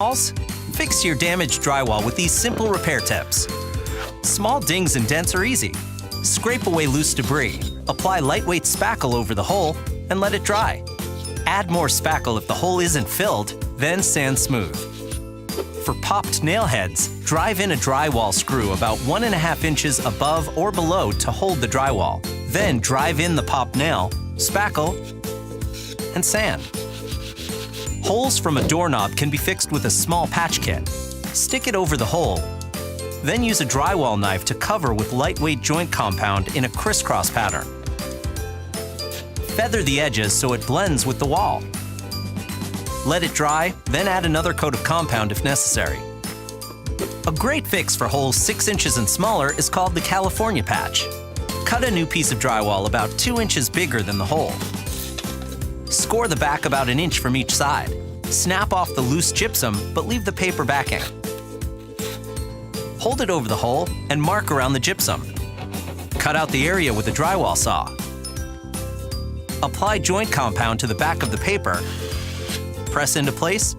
walls? Fix your damaged drywall with these simple repair tips. Small dings and dents are easy. Scrape away loose debris, apply lightweight spackle over the hole, and let it dry. Add more spackle if the hole isn't filled, then sand smooth. For popped nail heads, drive in a drywall screw about 1.5 inches above or below to hold the drywall. Then drive in the popped nail, spackle, and sand. Holes from a doorknob can be fixed with a small patch kit. Stick it over the hole, then use a drywall knife to cover with lightweight joint compound in a crisscross pattern. Feather the edges so it blends with the wall. Let it dry, then add another coat of compound if necessary. A great fix for holes 6 inches and smaller is called the California patch. Cut a new piece of drywall about 2 inches bigger than the hole. Score the back about 1 inch from each side. Snap off the loose gypsum, but leave the paper backing. Hold it over the hole and mark around the gypsum. Cut out the area with a drywall saw. Apply joint compound to the back of the paper, press into place,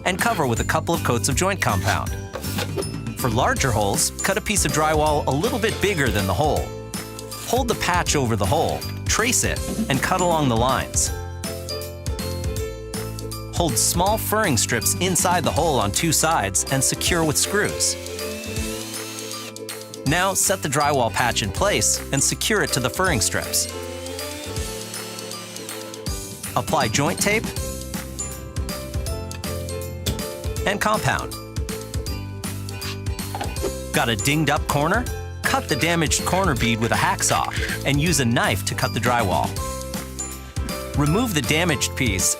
and cover with a couple of coats of joint compound. For larger holes, cut a piece of drywall a little bit bigger than the hole. Hold the patch over the hole, trace it, and cut along the lines. Hold small furring strips inside the hole on 2 sides and secure with screws. Now set the drywall patch in place and secure it to the furring strips. Apply joint tape and compound. Got a dinged up corner? Cut the damaged corner bead with a hacksaw and use a knife to cut the drywall. Remove the damaged piece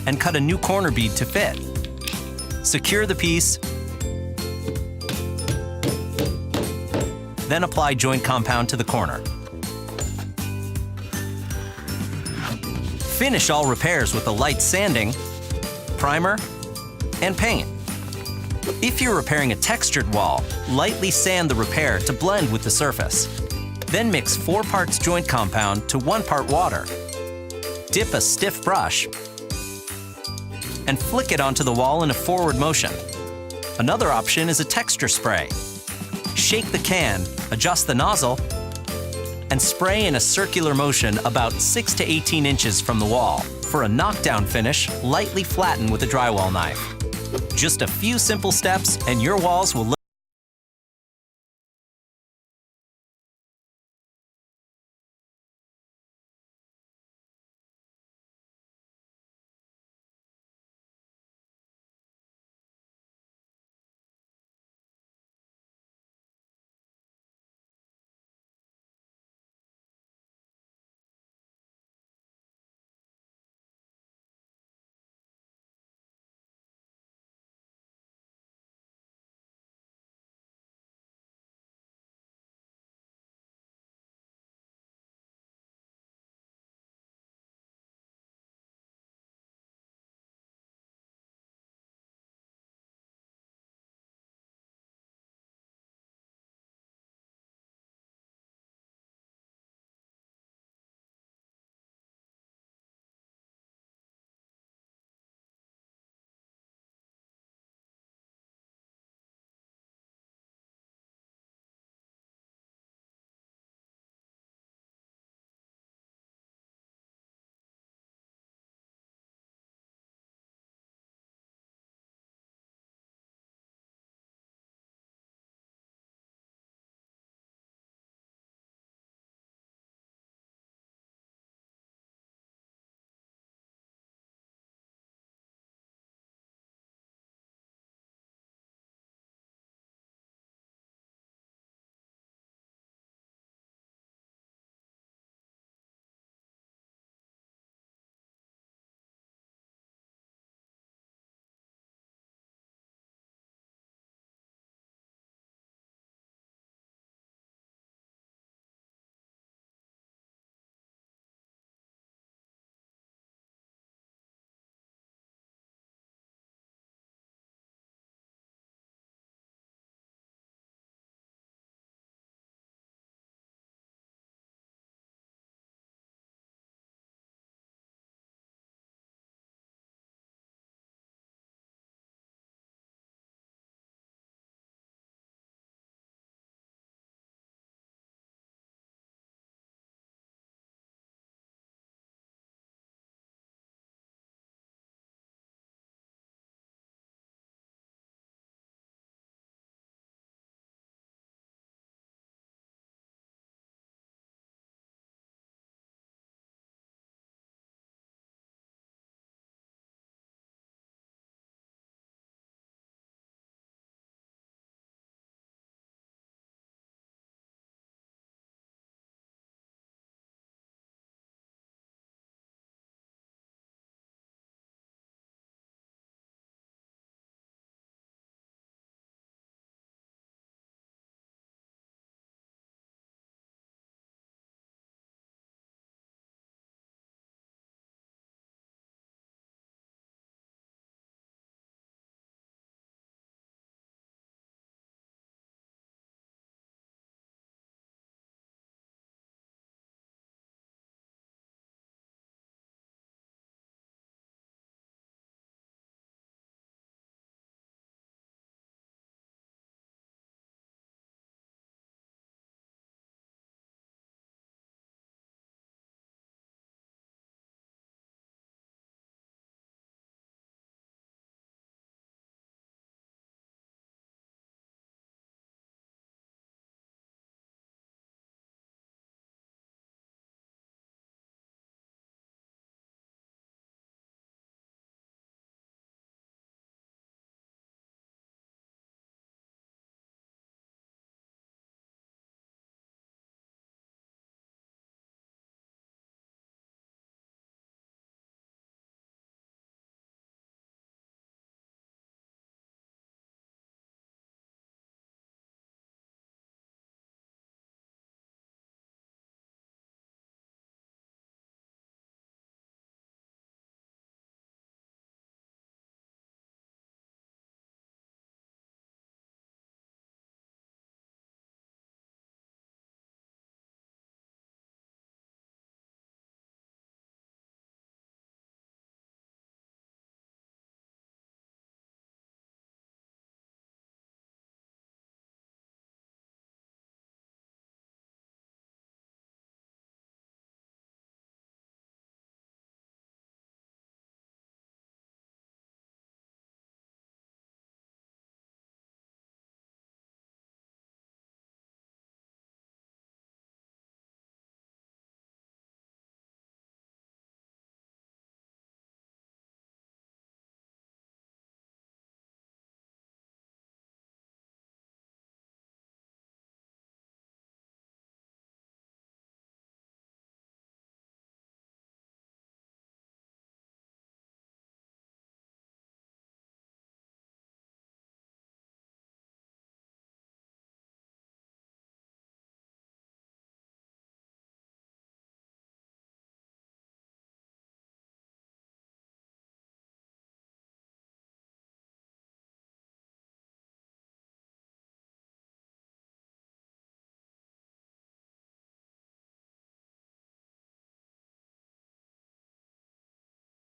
and cut a new corner bead to fit. Secure the piece, then apply joint compound to the corner. Finish all repairs with a light sanding, primer, and paint. If you're repairing a textured wall, lightly sand the repair to blend with the surface. Then mix 4 parts joint compound to 1 part water. Dip a stiff brush and flick it onto the wall in a forward motion. Another option is a texture spray. Shake the can, adjust the nozzle, and spray in a circular motion about 6 to 18 inches from the wall. For a knockdown finish, lightly flatten with a drywall knife. Just a few simple steps and your walls will look